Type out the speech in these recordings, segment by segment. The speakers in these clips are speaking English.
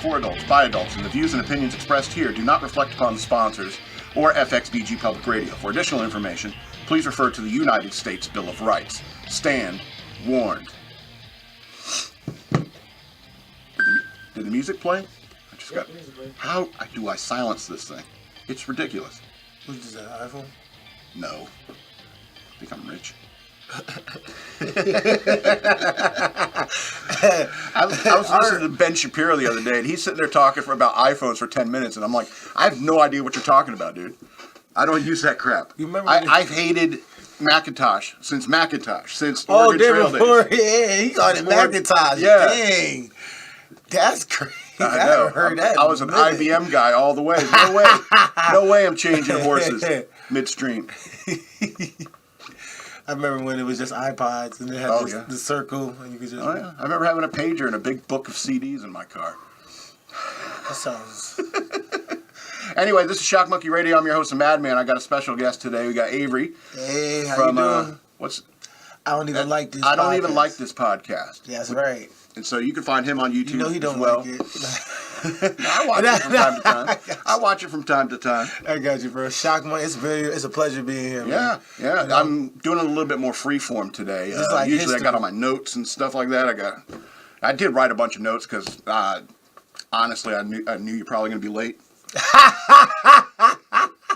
for adults, by adults, and the views and opinions expressed here do not reflect upon the sponsors or FXBG Public Radio. For additional information, please refer to the United States Bill of Rights. Stand warned. Did the music play? I just got. How do I silence this thing? It's ridiculous. What is that, iPhone? No. I think I'm rich. I was listening to Ben Shapiro the other day, and he's sitting there talking about iPhones for 10 minutes, and I'm like, I have no idea what you're talking about, dude. I don't use that crap. You remember? I've hated Macintosh, since Oregon Trail days. Yeah, he got it Macintosh. Yeah. Dang. That's crazy. I know. never heard that. I was an IBM guy all the way. No way. No way I'm changing horses midstream. I remember when it was just iPods and it had the circle and you could just. Oh yeah. I remember having a pager and a big book of CDs in my car. That sounds. Anyway, this is Shock Monkey Radio. I'm your host, Madman. I got a special guest today. We got Avery. Hey, how from, you doing? I don't even like this podcast. That's right. And so you can find him on YouTube you know he don't as well. Like it. No, I watch it from time to time. I watch it from time to time. I got you, bro. Shock Monkey. It's a pleasure being here, man. Yeah. You know? I'm doing it a little bit more freeform today. Like usually history. I got all my notes and stuff like that. I did write a bunch of notes because honestly I knew you're probably going to be late.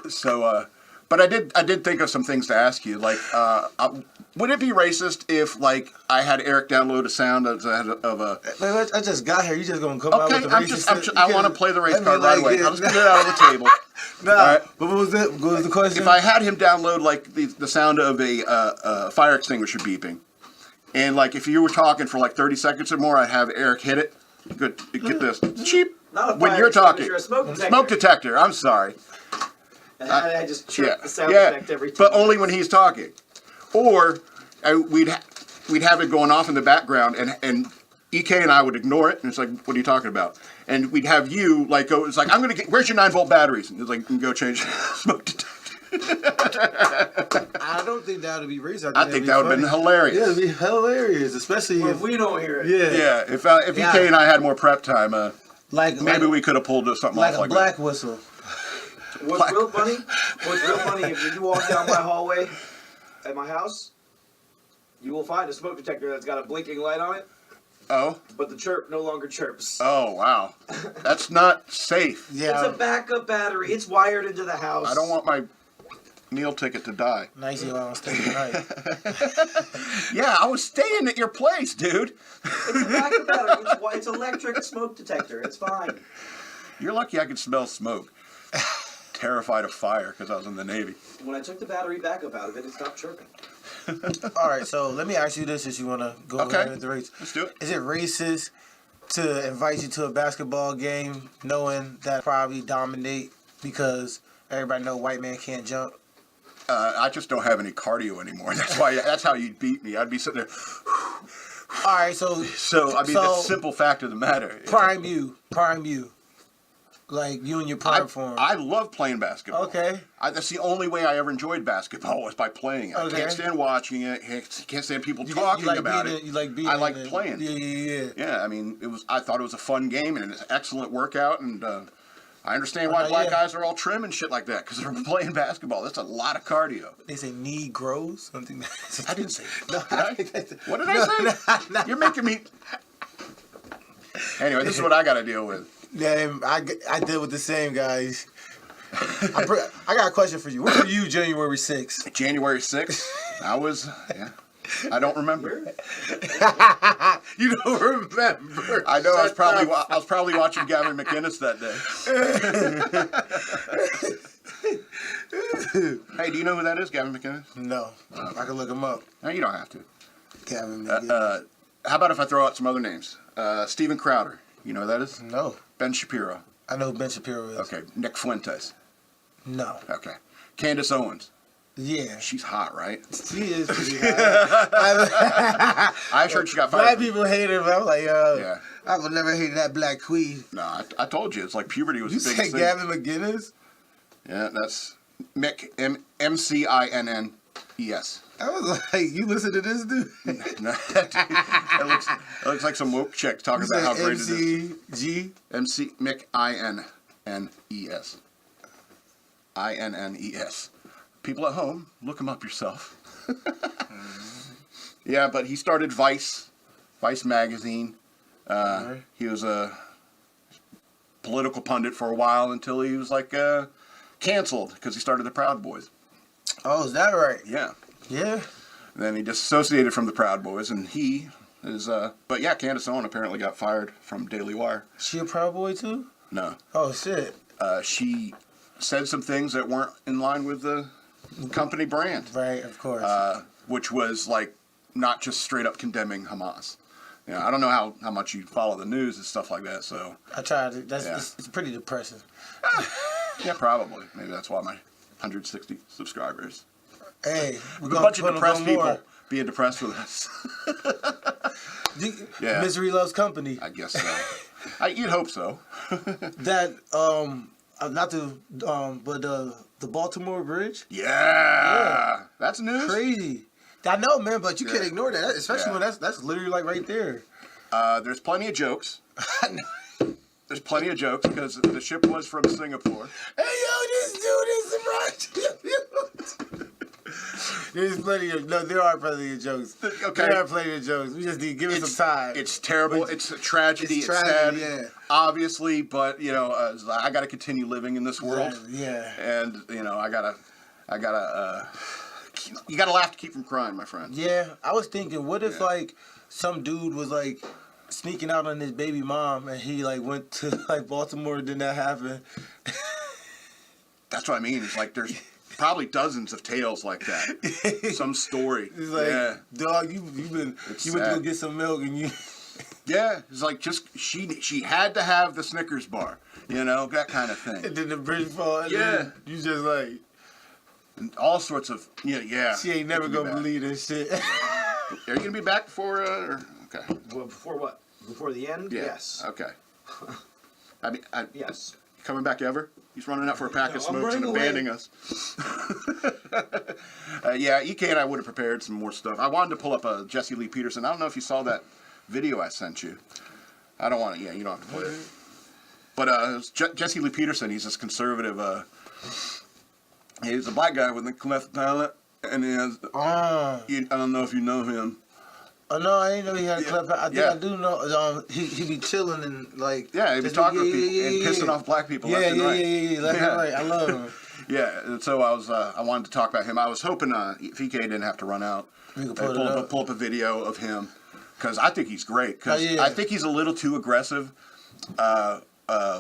So, but I did think of some things to ask you. Like, would it be racist if, like, I had Eric download a sound of a? Man, I just got here. You just gonna come out with the racist? I want to play the race card right away. I'll just get it out of the table. No. Right. What was the question? If I had him download like the sound of a fire extinguisher beeping, and like if you were talking for like 30 seconds or more, I'd have Eric hit it. Good. Get this. Cheap. Not a when you're talking. A smoke detector. Smoke detector. I'm sorry. And I just chirp the sound effect every time. But only when he's talking. Or we'd have it going off in the background, and EK and I would ignore it, and it's like, what are you talking about? And we'd have you like go. It's like, I'm gonna get. Where's your 9-volt batteries? And it's like, you can go change smoke detector. I don't think that would be racist. I think that would have been hilarious. Yeah, it'd be hilarious, especially if we don't hear it. Yeah. If EK and I had more prep time, maybe we could have pulled something off like black that. whistle. What's real funny, if you walk down my hallway at my house, you will find a smoke detector that's got a blinking light on it. Oh. But the chirp no longer chirps. Oh, wow. That's not safe. Yeah. It's a backup battery. It's wired into the house. I don't want my meal ticket to die. Nice you all stay tonight. Yeah, I was staying at your place, dude. It's a backup battery. It's electric smoke detector. It's fine. You're lucky I could smell smoke. Terrified of fire because I was in the Navy. When I took the battery backup out of it, it stopped chirping. All right, so let me ask you this: if you want to go ahead with the race, let's do it. Is it racist to invite you to a basketball game knowing that probably dominate because everybody know white man can't jump? I just don't have any cardio anymore. That's how you'd beat me. I'd be sitting there. All right, so the simple fact of the matter. Prime you. Like you and your prime form. I love playing basketball. Okay. That's the only way I ever enjoyed basketball was by playing it. Okay. I can't stand watching it. Can't stand people talking about it. You like being I like playing. Yeah. Yeah, I mean, I thought it was a fun game and an excellent workout, and I understand why black guys are all trim and shit like that because they're playing basketball. That's a lot of cardio. They say knee grows. Something. I didn't say. No, what did I say? No. You're making me. Anyway, this is what I got to deal with. Yeah, I deal with the same guys. I got a question for you. Where were you January 6th? January 6th? I don't remember. You don't remember? I know. I was probably watching Gavin McInnes that day. Hey, do you know who that is, Gavin McInnes? No. I can look him up. No, you don't have to. Gavin McInnes. How about if I throw out some other names? Steven Crowder. You know who that is? No. Ben Shapiro. I know who Ben Shapiro is. Okay. Nick Fuentes. No. Okay. Candace Owens. Yeah. She's hot, right? She is pretty hot. I've heard she got fired. Black people hate her, but I'm like, I would never hate that black queen. No, I told you. It's like puberty was the biggest thing. You said Gavin McInnes? Yeah, that's Mick, M-C-I-N-N-E-S. I was like, you listen to this dude? It looks like some woke chick talking about how great it is. MCG? MC Mick INNES. INNES. People at home, look him up yourself. Yeah, but he started Vice magazine. He was a political pundit for a while until he was like canceled because he started the Proud Boys. Oh, is that right? Yeah. Yeah. And then he disassociated from the Proud Boys, and he is. But yeah, Candace Owen apparently got fired from Daily Wire. She a Proud Boy too? No. Oh shit. She said some things that weren't in line with the company brand. Right, of course. Which was like not just straight up condemning Hamas. Yeah, I don't know how much you follow the news and stuff like that. So I tried to. Yeah. It's pretty depressing. yeah, probably. Maybe that's why my 160 subscribers. Hey, we're A gonna bunch of put depressed on people more. being depressed with us. Yeah. Misery loves company. I guess so. You'd hope so. That not the but the Baltimore Bridge. Yeah. That's news. Crazy. I know, man, but you Yeah. can't ignore that, especially Yeah. when that's literally like right there. There's plenty of jokes. There's plenty of jokes because the ship was from Singapore. Hey yo, this dude is surprised. There's plenty of there are plenty of jokes. Okay. There are plenty of jokes. We just need to give it some time. It's terrible. It's a tragedy. It's It's tragedy, sad, yeah. obviously, but you know, I got to continue living in this world, Yeah. and you know, I gotta. You gotta laugh to keep from crying, my friend. Yeah, I was thinking, what if Yeah. like some dude was like sneaking out on his baby mom and he like went to like Baltimore, did that happen? That's what I mean. It's like there's probably dozens of tales like that. Some story. He's like, yeah. dog, you went to go sad. get some milk and you. Yeah, it's like just she had to have the Snickers bar, you know, that kind of thing. And then the bridge fall. And Yeah. then you just like, And all sorts of yeah. she ain't never It can be gonna bad. believe this shit. Are you gonna be back before? Okay. Well, before what? Before the end? Yeah. Yes. Okay. I mean, Yes. coming back ever? He's running out for a pack of No, I'm smokes and running away. abandoning us. Yeah, EK and I would have prepared some more stuff. I wanted to pull up Jesse Lee Peterson. I don't know if you saw that video I sent you. I don't want to. Yeah, you don't have to play it. But Jesse Lee Peterson, he's this conservative. He's a black guy with a cleft palate, and he has. I don't know if you know him. Oh no, I didn't know he had a clip. I think Yeah. I do know. He be chilling and like. Yeah, he be just talking to people and pissing off black people left and right. Yeah, left and right. I love him. Yeah, and so I wanted to talk about him. I was hoping if EK didn't have to run out, We could pull up a video of him because I think he's great. Because Oh, yeah. I think he's a little too aggressive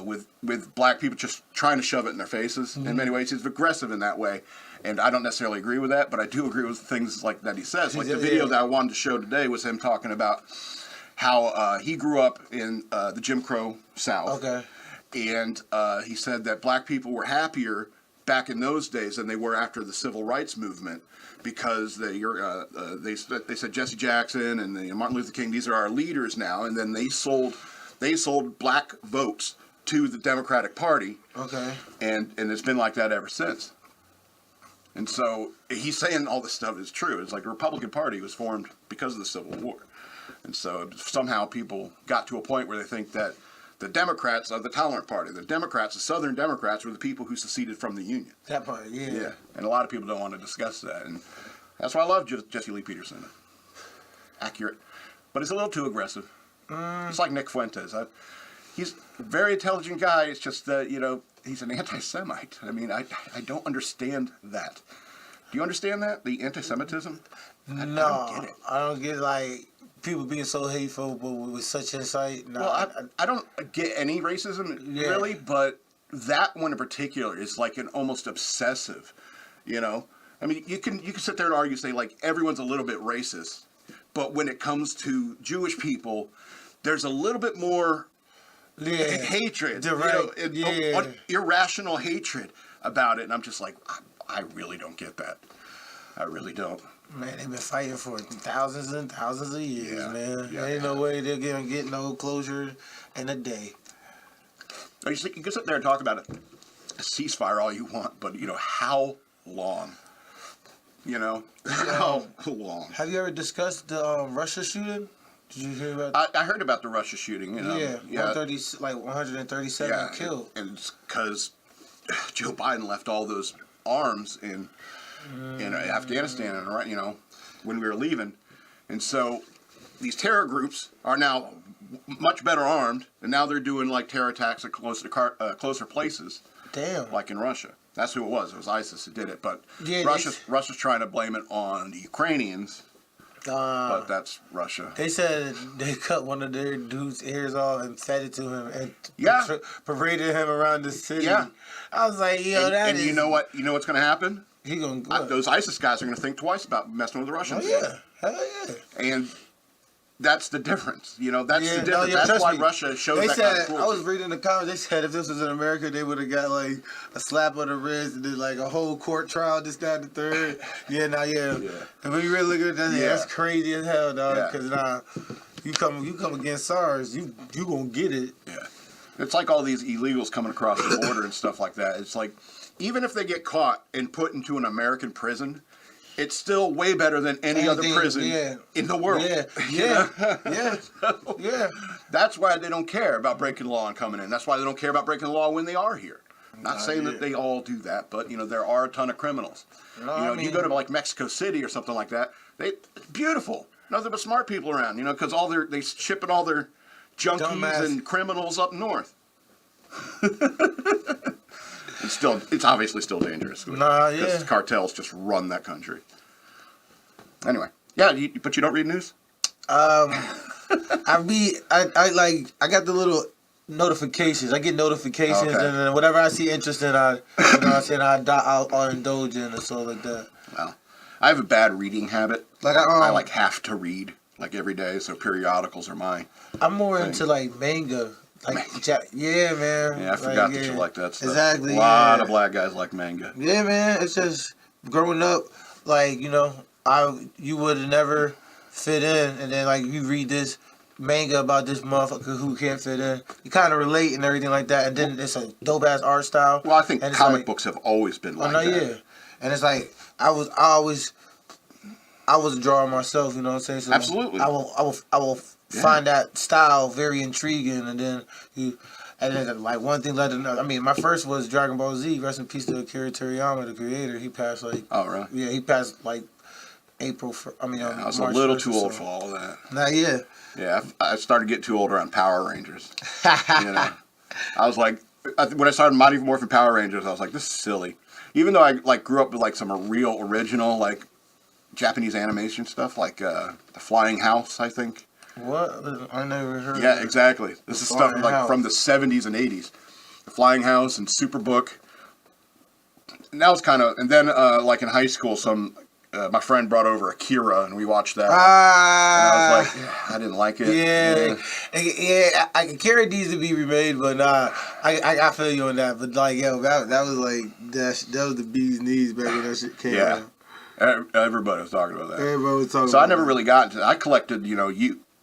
with black people, just trying to shove it in their faces. In many ways, he's aggressive in that way, and I don't necessarily agree with that. But I do agree with things like that he says. Like the video that I wanted to show today was him talking about how he grew up in the Jim Crow South. Okay. And he said that black people were happier back in those days than they were after the civil rights movement because they said Jesse Jackson and Martin Luther King, these are our leaders now, and then they sold black votes to the Democratic Party. Okay. And it's been like that ever since. And so he's saying all this stuff is true. It's like the Republican Party was formed because of the Civil War. And so somehow people got to a point where they think that the Democrats are the tolerant party. The Democrats, the Southern Democrats, were the people who seceded from the Union. That part, yeah. Yeah. And a lot of people don't want to discuss that. And that's why I love Jesse Lee Peterson. Accurate. But he's a little too aggressive. It's like Nick Fuentes. He's a very intelligent guy. It's just that, he's an anti-Semite. I mean, I don't understand that. Do you understand that? The anti-Semitism? I don't get it. I don't get like people being so hateful but with such insight. No, Well, I don't get any racism, really, but that one in particular is like an almost obsessive, I mean, you can sit there and argue, say, like, everyone's a little bit racist, but when it comes to Jewish people, there's a little bit more hatred, direct, irrational hatred about it, and I'm just like, I really don't get that. I really don't. Man, they've been fighting for thousands and thousands of years, man. Yeah. There ain't no way they're gonna get no closure in a day. You can sit there and talk about a ceasefire all you want, but how long? You know, how long? Have you ever discussed the Russia shooting? Did you hear about? I heard about the Russia shooting. You know, Yeah, 137 killed. And it's because Joe Biden left all those arms in Afghanistan, and you know, when we were leaving, and so these terror groups are now much better armed, and now they're doing like terror attacks at closer places. Damn. Like in Russia. That's who it was. It was ISIS that did it. But Yeah, Russia's trying to blame it on the Ukrainians. But that's Russia. They said they cut one of their dude's ears off and fed it to him and paraded him around the city. Yeah. I was like, yo, and you know what? You know what's going to happen? He gonna go. Those ISIS guys are going to think twice about messing with the Russians. Oh yeah, hell yeah. And that's the difference. You know, that's the difference. No, yeah, that's why me. Russia shows they that said, kind of cruelty. I was reading the comments. They said if this was in America, they would have got like a slap on the wrist and did like a whole court trial, this, that, and the third. Yeah. And when you really look at that, that's crazy as hell, dog. Because you come against SARS, you gonna get it. Yeah. It's like all these illegals coming across the border and stuff like that. It's like, even if they get caught and put into an American prison, it's still way better than any other prison in the world. Yeah. That's why they don't care about breaking law and coming in. That's why they don't care about breaking law when they are here. Not saying that they all do that, but, you know, there are a ton of criminals. You go to, like, Mexico City or something like that, it's beautiful. Nothing but smart people around, you know, because they shipping all their junkies and criminals up north. It's obviously still dangerous. Because cartels just run that country. Anyway, but you don't read news? I got the little notifications. I get notifications, and then whatever I see interesting, I'll indulge in and stuff like that. Well, I have a bad reading habit. I have to read every day, so periodicals are mine. I'm more into manga. Man. Yeah, I forgot that you like that stuff. Exactly. A lot of black guys like manga. Yeah, man. It's just growing up, you would have never fit in, and then you read this manga about this motherfucker who can't fit in. You kind of relate and everything like that, and then it's a dope ass art style. Well, I think comic books have always been like that. Yeah, and it's like I was a drawer myself. You know what I'm saying? So absolutely. I will. Find that style very intriguing, and then one thing led to another. I mean, my first was Dragon Ball Z. Rest in peace to Akira Toriyama, the creator. He passed Oh, really? Yeah, he passed April. I was March a little 1st too old for all of that. Nah, yeah. Yeah, I started to get too old around Power Rangers. You know, I was like, when I started Mighty Morphin Power Rangers, I was like, this is silly. Even though I grew up with some real original Japanese animation stuff, the Flying House, I think. What? I never heard of Yeah, exactly. This is stuff from the 70s and 80s. The Flying House and Superbook. And that was kind of... And then, in high school, my friend brought over Akira, and we watched that. And I was like, I didn't like it. Yeah. Akira needs to be remade, but nah. I feel you on that. But, that was that was the bee's knees back when that shit came out. Everybody was talking about that. Everybody was talking about I never really got into it. I collected,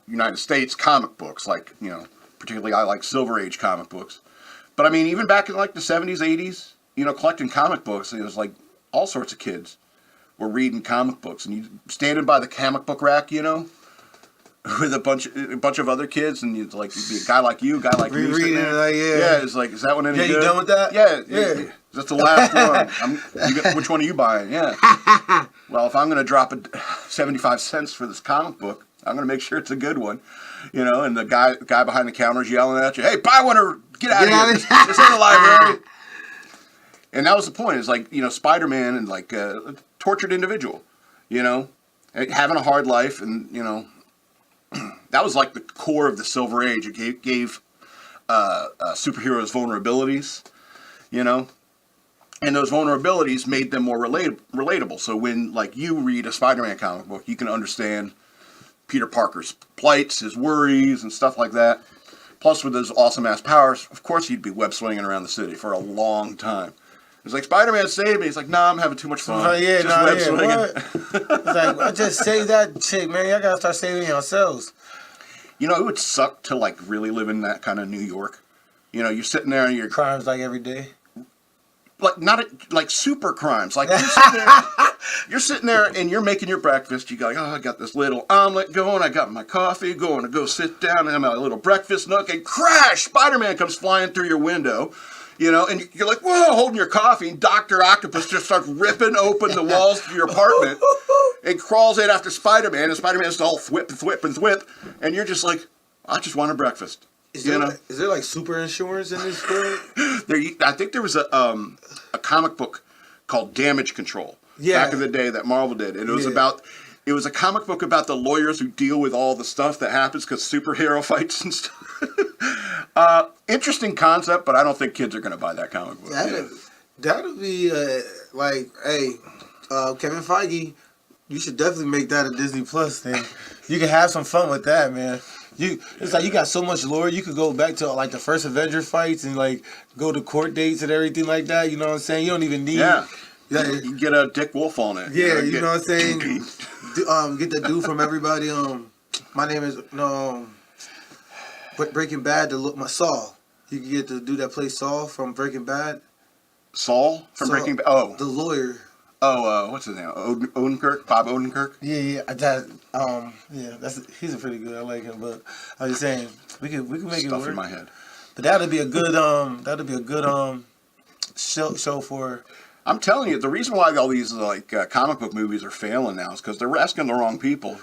United States comic books, particularly I like Silver Age comic books. But I mean, even back in the 70s, 80s, collecting comic books, it was all sorts of kids were reading comic books, and you standing by the comic book rack, with a bunch of other kids, and you'd be a guy like you, a guy like me. Reading it's is that one any good? Yeah, you done with that? Yeah. That's the last one. Which one are you buying? Yeah. Well, if I'm going to drop 75 cents for this comic book, I'm going to make sure it's a good one, and the guy behind the counter is yelling at you, hey, buy one or get out of here. This ain't a library. And that was the point. It's Spider-Man and a tortured individual, having a hard life. And, that was the core of the Silver Age. It gave superheroes vulnerabilities, and those vulnerabilities made them more relatable. So when, you read a Spider-Man comic book, you can understand Peter Parker's plights, his worries, and stuff like that. Plus, with his awesome-ass powers, of course he'd be web-swinging around the city for a long time. It's Spider-Man saved me. He's nah, I'm having too much fun. Web-swinging. It's just save that chick, man. Y'all gotta start saving yourselves. It would suck to, really live in that kind of New York. You're sitting there and you're... Crimes every day. Not super crimes. You're sitting there... You're sitting there and you're making your breakfast. You go, oh, I got this little omelet going. I got my coffee going to go sit down and have my little breakfast nook. And crash! Spider-Man comes flying through your window. You know, and you're like, whoa, holding your coffee. And Dr. Octopus just starts ripping open the walls of your apartment and crawls in after Spider-Man. And Spider-Man's all thwip and thwip and thwip. And you're just like, I just want a breakfast. Is there like super insurance in this story? I think there was a comic book called Damage Control back in the day that Marvel did. And it was it was a comic book about the lawyers who deal with all the stuff that happens because superhero fights and stuff. Interesting concept, but I don't think kids are going to buy that comic book. That'll be like, hey, Kevin Feige, you should definitely make that a Disney Plus thing. You can have some fun with that, man. It's like you got so much lore. You could go back to like the first Avenger fights and like go to court dates and everything like that. You know what I'm saying? You don't even need. Yeah. You get a Dick Wolf on it. Yeah, you know what I'm saying? Get the dude from everybody. My name is Breaking Bad to look my Saul. You can get the dude that plays Saul from Breaking Bad. Saul from Breaking Bad. Oh, the lawyer. Oh, what's his name? Odenkirk, Bob Odenkirk. Yeah. He's a pretty good. I like him, but I was just saying we can make Stuff it work. in my head. But that'd be a good show for. I'm telling you, the reason why all these like comic book movies are failing now is because they're asking the wrong people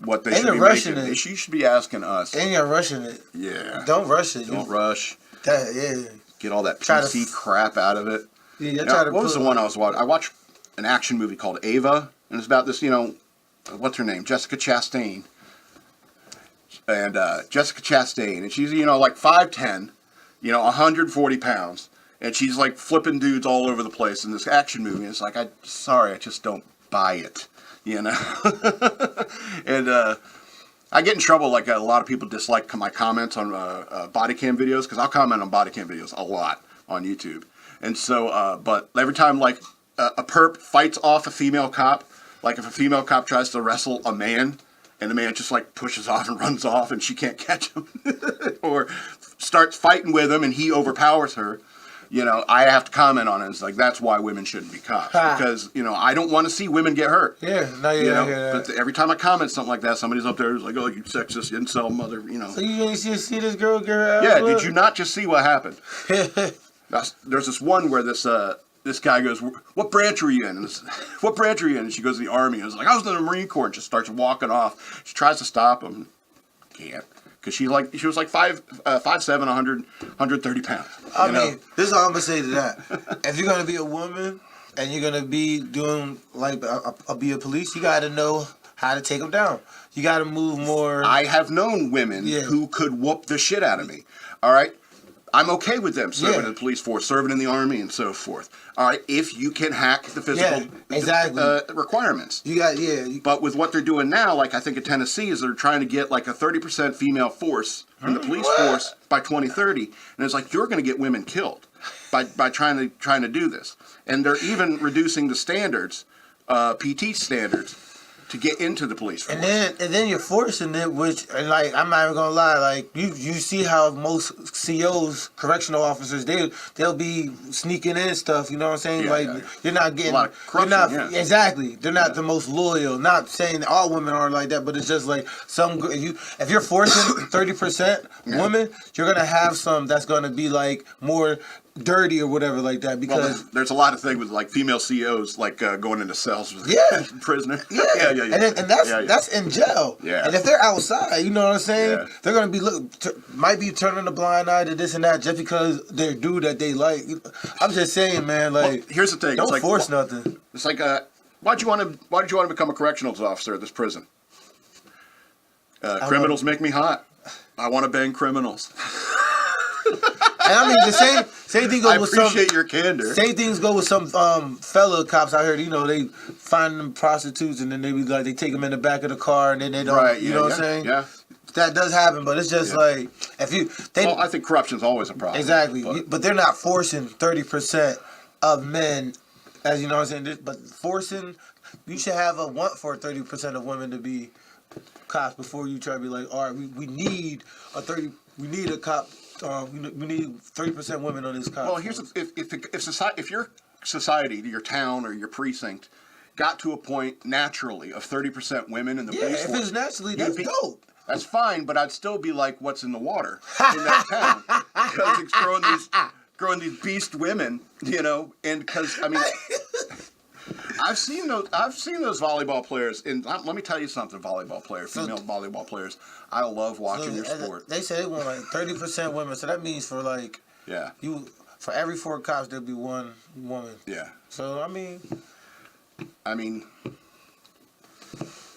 what they should be making. You should be asking us. And you're rushing it. Yeah. Don't rush it. Don't rush. Yeah. Get all that PC crap out of it. Yeah. What was the one I was watching? I watched an action movie called Ava, and it's about this, what's her name? Jessica Chastain. And Jessica Chastain, and she's, like 5'10", 140 pounds. And she's like flipping dudes all over the place in this action movie. It's like, I just don't buy it, And I get in trouble. Like a lot of people dislike my comments on body cam videos because I'll comment on body cam videos a lot on YouTube. And so, but every time like a perp fights off a female cop, like if a female cop tries to wrestle a man, and the man just like pushes off and runs off, and she can't catch him, or starts fighting with him and he overpowers her. I have to comment on it. It's like, that's why women shouldn't be cops. Because, I don't want to see women get hurt. Yeah, But every time I comment something like that, somebody's up there who's like, oh, you sexist incel mother, So you ain't see this girl get her ass? Yeah, did you not just see what happened? There's this one where this guy goes, what branch were you in? What branch were you in? And she goes, the Army. And I was like, I was in the Marine Corps. And just starts walking off. She tries to stop him. Can't. Because she was like 5'7", 130 pounds. I mean, this is all I'm going to say to that. If you're going to be a woman and you're going to be doing, like, be a police, you got to know how to take them down. You got to move more. I have known women who could whoop the shit out of me. All right? I'm okay with them serving in the police force, serving in the Army, and so forth. All right, if you can hack the physical requirements. You got But with what they're doing now, like I think in Tennessee, is they're trying to get like a 30% female force in the police force by 2030, and it's like you're going to get women killed by trying to do this, and they're even reducing the standards, PT standards, to get into the police force. And then you're forcing it, which, like, I'm not even gonna lie, like you see how most COs, correctional officers, they'll be sneaking in stuff. You know what I'm saying? You're not getting a lot of corruption. Exactly. They're not the most loyal. Not saying that all women are like that, but it's just like if you're forcing 30% women, you're gonna have some that's gonna be like more dirty or whatever like that, because there's a lot of things with like female CEOs like going into cells with prisoner. And that's in jail. Yeah. And if they're outside, you know what I'm saying? They're gonna be might be turning a blind eye to this and that just because they're a dude that they like. I'm just saying, man. Like, here's the thing. Don't force nothing. It's like, why did you want to become a corrections officer at this prison? Criminals make me hot. I want to bang criminals. And I mean, the same thing goes with some. I appreciate your candor. Same things go with some fellow cops out here. They find them prostitutes and then they be like, they take them in the back of the car and then they don't. Right, you know what I'm saying? Yeah. That does happen, but it's just like I think corruption's always a problem. Exactly, but they're not forcing 30% of men, as you know what I'm saying. But forcing, you should have a want for 30% of women to be cops before you try to be like, all right, we need a cop. We need 30% women on this cop. Well, here's if your society, your town or your precinct got to a point naturally of 30% women in the police if force, it's naturally, that's dope. That's fine, but I'd still be like, what's in the water in that town? Because it's growing these beast women, you know, and because I mean, I've seen those volleyball players. And let me tell you something, female volleyball players. I love watching your sport. They say they want like 30% women, so that means for like for every 4 cops there'll be 1 woman. Yeah. So I mean,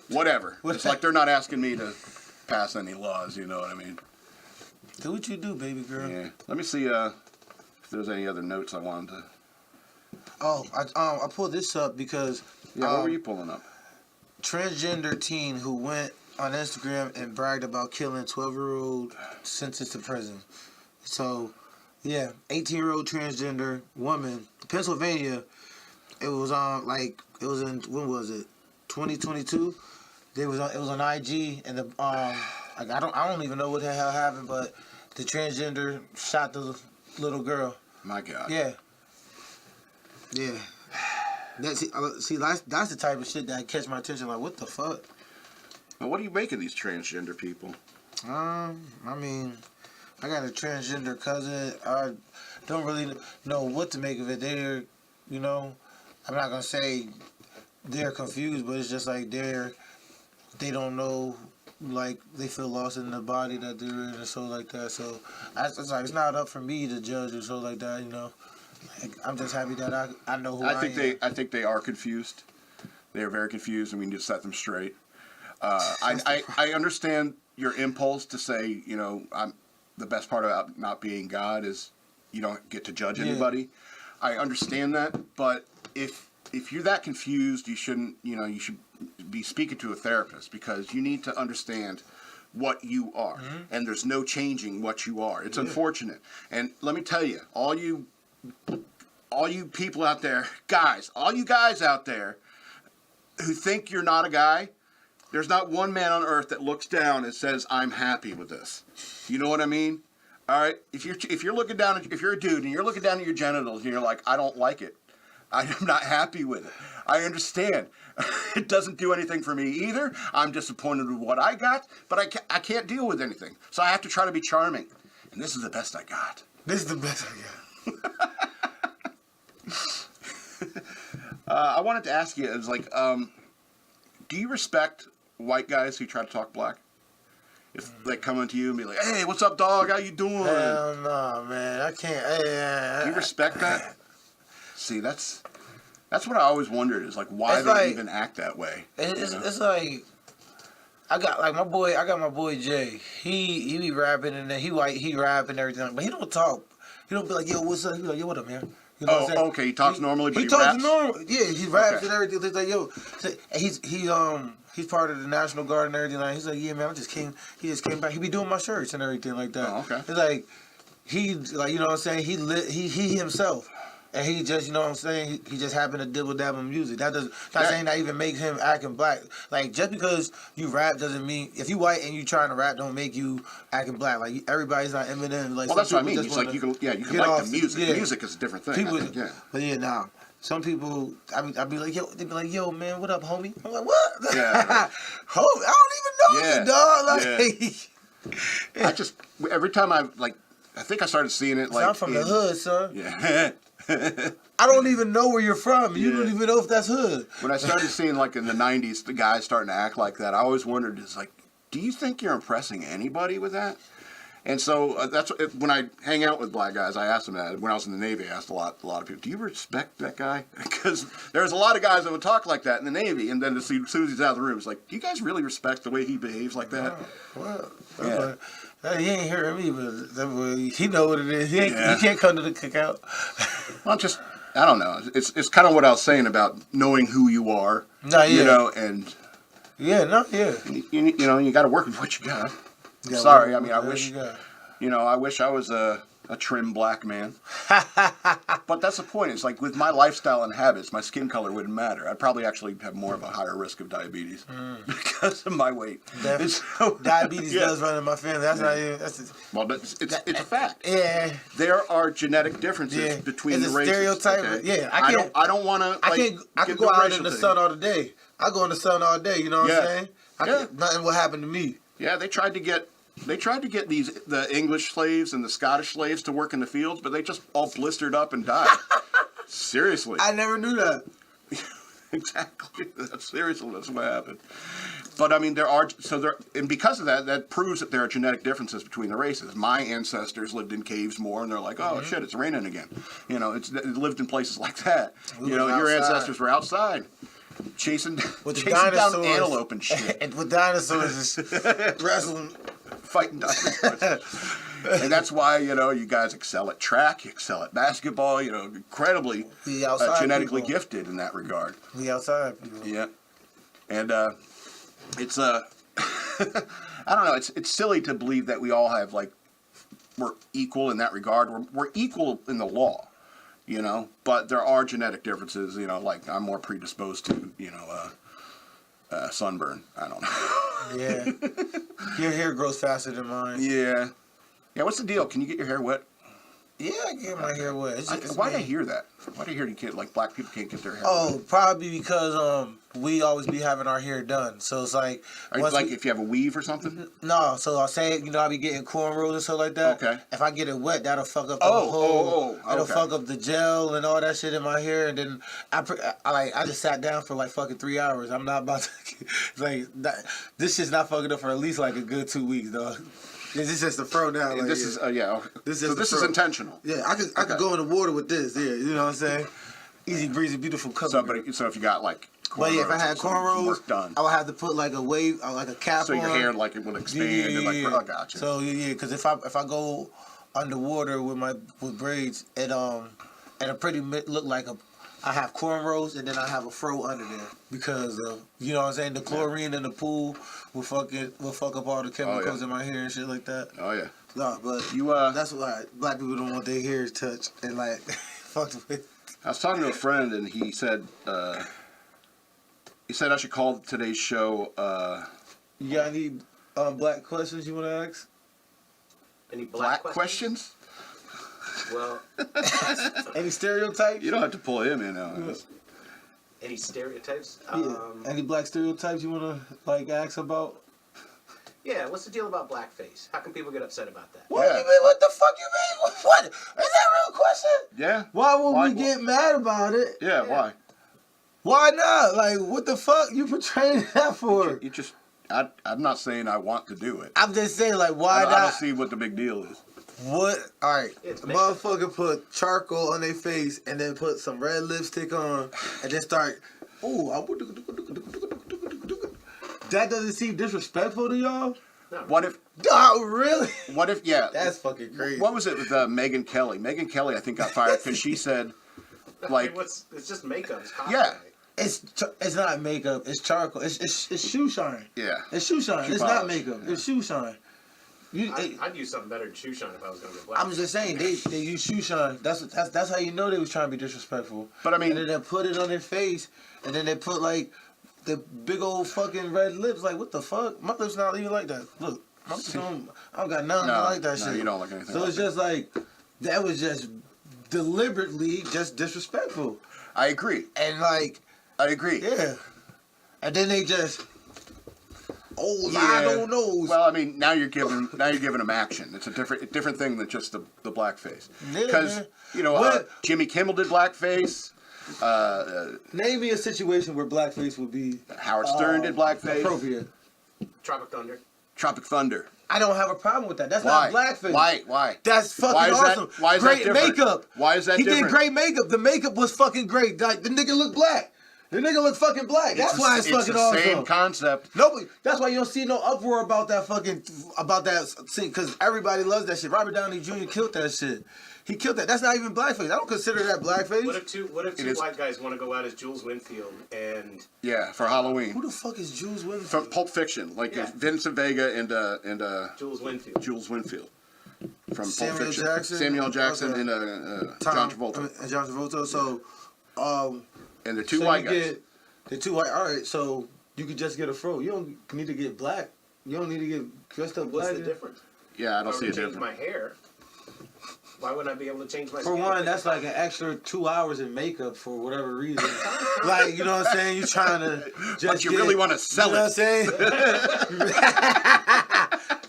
whatever. It's like they're not asking me to pass any laws. You know what I mean? Do what you do, baby girl. Yeah. Let me see if there's any other notes I wanted to. Oh, I pulled this up because. Yeah. What were you pulling up? Transgender teen who went on Instagram and bragged about killing 12-year-old sentenced to prison. So, yeah, 18-year-old transgender woman, Pennsylvania. It was on when was it? 2022. It was on IG, and the I don't even know what the hell happened, but the transgender shot the little girl. My God. Yeah. That's the type of shit that catch my attention. Like, what the fuck? Well, what do you make of these transgender people? I mean, I got a transgender cousin. I don't really know what to make of it. They're, you know, I'm not gonna say they're confused, but it's just like they don't know, like they feel lost in the body that they're in and so like that. So it's like it's not up for me to judge or so like that, you know. Like, I'm just happy that I know who I am. I think they are confused. They are very confused, and we need to set them straight. I understand your impulse to say, you know, the best part about not being God is you don't get to judge anybody. I understand that, but if you're that confused, you shouldn't, you know, you should be speaking to a therapist because you need to understand what you are, and there's no changing what you are. It's unfortunate, and let me tell you, all you people out there, all you guys out there who think you're not a guy, there's not one man on earth that looks down and says, I'm happy with this. You know what I mean? All right? If you're looking down, if you're a dude and you're looking down at your genitals and you're like, I don't like it. I'm not happy with it. I understand. It doesn't do anything for me either. I'm disappointed with what I got, but I can't deal with anything. So I have to try to be charming. And this is the best I got. This is the best I got. I wanted to ask you, it was like, do you respect white guys who try to talk black? If they come into you and be like, hey, what's up, dog? How you doing? Hell no, man. I can't. Do you respect that? See, that's what I always wondered, is like, why they even act that way. It's like, I got my boy Jay. He be rapping and then he rap and everything, but he don't talk. He don't be like, yo, what's up? He be like, yo, what up, man? You know what I'm saying? Okay. He talks normally, but he talks raps? normal. Yeah, he raps and everything. He's like, yo, he's part of the National Guard and everything. Like, he's like, yeah, man, he just came back. He be doing my shirts and everything like that. Oh, okay. It's like, you know what I'm saying? He himself. And he just, you know what I'm saying, he just happened to dibble dabble music. Not saying that even makes him acting black. Like, just because you rap doesn't mean, if you white and you trying to rap, don't make you acting black. Like, everybody's not Eminem. Like, well, that's what I mean. It's like you can like the music. Yeah. Music is a different thing. But yeah, nah. Some people, I'd be like, they be like, yo, man, what up, homie? I'm like, what? Yeah. Homie, I don't even know you, dog. Like, every time I think I started seeing it, like, I'm from the hood, son. Yeah. I don't even know where you're from. You don't even know if that's hood. When I started seeing, like, in the 90s, the guys starting to act like that, I always wondered, is like, do you think you're impressing anybody with that? And so that's when I hang out with black guys, I ask them that. When I was in the Navy, I asked a lot of people, do you respect that guy? Because there's a lot of guys that would talk like that in the Navy, and then as soon as he's out of the room, it's like, do you guys really respect the way he behaves like that? Well, yeah. He ain't hearing me, but he know what it is. He can't come to the cookout. Well, I don't know. It's kind of what I was saying about knowing who you are. You know, and you know, you got to work with what you got. Sorry, I mean, I wish I was a trim black man. But that's the point. It's like with my lifestyle and habits, my skin color wouldn't matter. I'd probably actually have more of a higher risk of diabetes because of my weight. So, Diabetes does run in my family. That's not even. Well, it's a fact. Yeah. There are genetic differences between the races. Stereotype. Okay? Yeah, I don't want to. I can go out in the sun all day. I go in the sun all day. You know what I'm saying? Nothing will happen to me. Yeah, they tried to get the English slaves and the Scottish slaves to work in the fields, but they just all blistered up and died. Seriously. I never knew that. Exactly. Seriously, that's what happened. But I mean, and because of that, that proves that there are genetic differences between the races. My ancestors lived in caves more, and they're like, oh shit, it's raining again. You know, it lived in places like that. Your ancestors were outside. Chasing down antelope and shit. And with dinosaurs, just wrestling. Fighting dinosaurs. And that's why, you guys excel at track, you excel at basketball, incredibly genetically gifted in that regard. We outside people. Yeah. And it's, I don't know, it's silly to believe that we all have, we're equal in that regard. We're equal in the law. But there are genetic differences, like I'm more predisposed to, sunburn. I don't know. Yeah. Your hair grows faster than mine. Yeah. Yeah, what's the deal? Can you get your hair wet? Yeah, I get my hair wet. Why do I hear that? Why do I hear you can't, black people can't get their hair wet? Probably because we always be having our hair done. So it's like... if you have a weave or something? No, so I'll say, I'll be getting cornrows and stuff like that. Okay. If I get it wet, that'll fuck up the whole... It'll fuck up the gel and all that shit in my hair. And then I just sat down for fucking 3 hours. I'm not about to... this shit's not fucking up for at least a good 2 weeks, dog. This is just a throw down. This is is intentional. Yeah, I could go in the water with this. Yeah, you know what I'm saying? Easy breezy, beautiful color. So if you got cornrows, if I had cornrows, done, I would have to put a wave, a cap so on. your hair it will expand and I gotcha. So because if I go underwater with braids, it'll pretty look like I have cornrows and then I have a fro under there because of you know what I'm saying, the chlorine in the pool will fuck up all the chemicals in my hair and shit like that. Oh yeah. No, but that's why black people don't want their hair touched and fucked with. I was talking to a friend and he said I should call today's show. You got any black questions you want to ask? Any black questions? Well, any stereotypes? You don't have to pull him in on this. Any stereotypes? Any black stereotypes you want to ask about? Yeah, what's the deal about blackface? How can people get upset about that? What do you mean? What the fuck you mean? What? Is that a real question? Yeah. Why would we get mad about it? Yeah, why? Why not? What the fuck you portraying that for? You just, I'm not saying I want to do it. I'm just saying, why not? I don't see what the big deal is. What? Alright. Motherfucker put charcoal on their face and then put some red lipstick on and then start. That doesn't seem disrespectful to y'all? No. What if? Oh, really? What if? Yeah. That's fucking crazy. What was it with Megan Kelly? Megan Kelly, I think, got fired because she said, it's just makeup. It's cosplay. Yeah. It's not makeup. It's charcoal. It's shoe shine. Yeah. It's shoe shine. It's not makeup. Yeah. It's shoe shine. I'd use something better than shoe shine if I was going to get black. I'm just saying they use shoe shine. That's how you know they was trying to be disrespectful. But I mean, and then they put it on their face, and then they put the big old fucking red lips. What the fuck? My lips not even like that. Look, my lips I don't got nothing like that shit. No, you don't like anything. So like it's just that was just deliberately just disrespectful. I agree. And I agree. Yeah. And then they just. I don't know. Well, I mean, now you're giving them action. It's a different thing than just the blackface. Because Jimmy Kimmel did blackface. Name me a situation where blackface would be. Howard Stern did blackface. Appropriate. Tropic Thunder. Tropic Thunder. I don't have a problem with that. That's not blackface. Why? That's fucking awesome. Why is great that different? Makeup. Why is that different? He did great makeup. The makeup was fucking great. The nigga looked black. The nigga look fucking black. That's why it's fucking awesome. It's the same concept. Nobody. That's why you don't see no uproar about that scene, because everybody loves that shit. Robert Downey Jr. killed that shit. He killed that. That's not even blackface. I don't consider that blackface. What if two white guys want to go out as Jules Winfield and for Halloween? Who the fuck is Jules Winfield? From Pulp Fiction, Vincent Vega and Jules Winfield. Jules Winfield. from Samuel Pulp Fiction. Jackson? Samuel Jackson Okay. and John Travolta. And John Travolta. So, And they're two so white you guys. They're two white. All right, so you could just get a fro. You don't need to get black. You don't need to get dressed up What's black. the difference? Yeah, I don't If see I a were to change difference. my hair, why wouldn't I be able to change my For skin? one, that's like an extra 2 hours in makeup for whatever reason. Like, you know what I'm saying? You're trying to just But you really want to sell You know what I'm it. saying?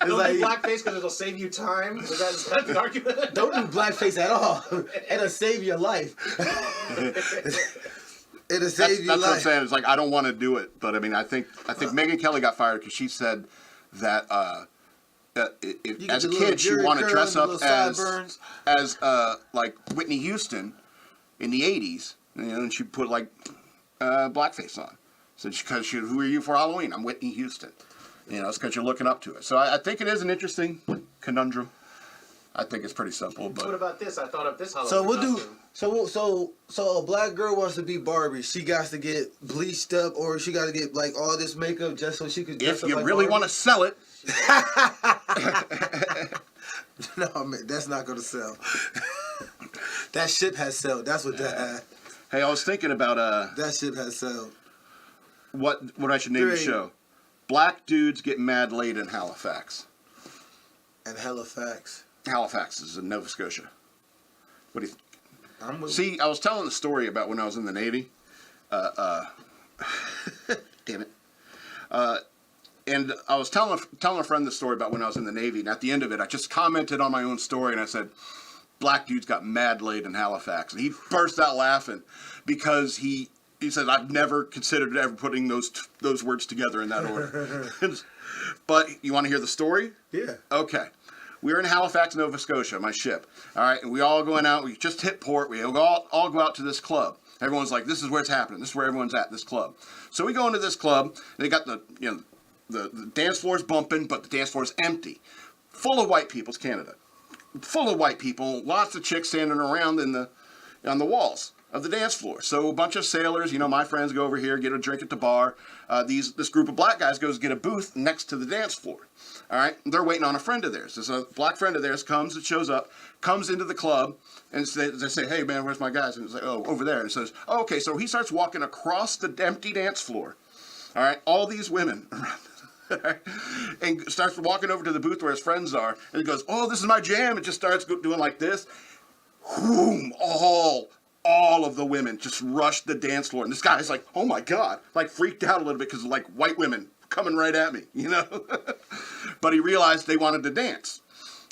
It's Don't like, do blackface because it'll save you time. Is that the argument? don't do blackface at all. It'll save your life. It'll save your That's what I'm life. saying. It's like I don't want to do it, but I mean, I think Megyn Kelly got fired because she said that You as a get the little kid she Jerry wanted to curl dress and up the little sideburns. as like Whitney Houston in the '80s, you know, and she put like blackface on. So because who are you for Halloween? I'm Whitney Houston. You know, it's because you're looking up to it. So I think it is an interesting conundrum. I think it's pretty simple, but What about this? I thought of this Halloween So we'll do. costume. So a black girl wants to be Barbie. She got to get bleached up, or she got to get like all this makeup just so she could. Dress if up you like really Barbie? want to sell it, No, man, that's not gonna sell. That ship has sold. That's what that. hey, I was thinking about That ship has sold. what I should name the Three. show. Black dudes get mad laid in Halifax. And Halifax. Halifax is in Nova Scotia. What do you I'm with see? I was telling the story about when I was in the Navy. Damn it. And I was telling a friend the story about when I was in the Navy, and at the end of it, I just commented on my own story, and I said, "Black dudes got mad laid in Halifax," and he burst out laughing because he said, "I've never considered ever putting those words together in that order." But you want to hear the story? Yeah. Okay. We were in Halifax, Nova Scotia, my ship. All right, and we all going out. We just hit port. We all go out to this club. Everyone's like, "This is where it's happening. This is where everyone's at. This club." So we go into this club. And they got the dance floor's bumping, but the dance floor's empty, full of white people. It's Canada, full of white people. Lots of chicks standing around on the walls of the dance floor. So a bunch of sailors, my friends go over here, get a drink at the bar. This group of black guys goes get a booth next to the dance floor. All right, they're waiting on a friend of theirs. There's a black friend of theirs shows up, comes into the club, and they say, "Hey man, where's my guys?" And it's like, "Oh, over there." And it says, "Oh, okay." So he starts walking across the empty dance floor. All right, all these women around. And starts walking over to the booth where his friends are, and he goes, "Oh, this is my jam." And just starts doing like this. Whoom! All of the women just rushed the dance floor, and this guy's like, "Oh my god!" Like freaked out a little bit because like white women coming right at me, But he realized they wanted to dance,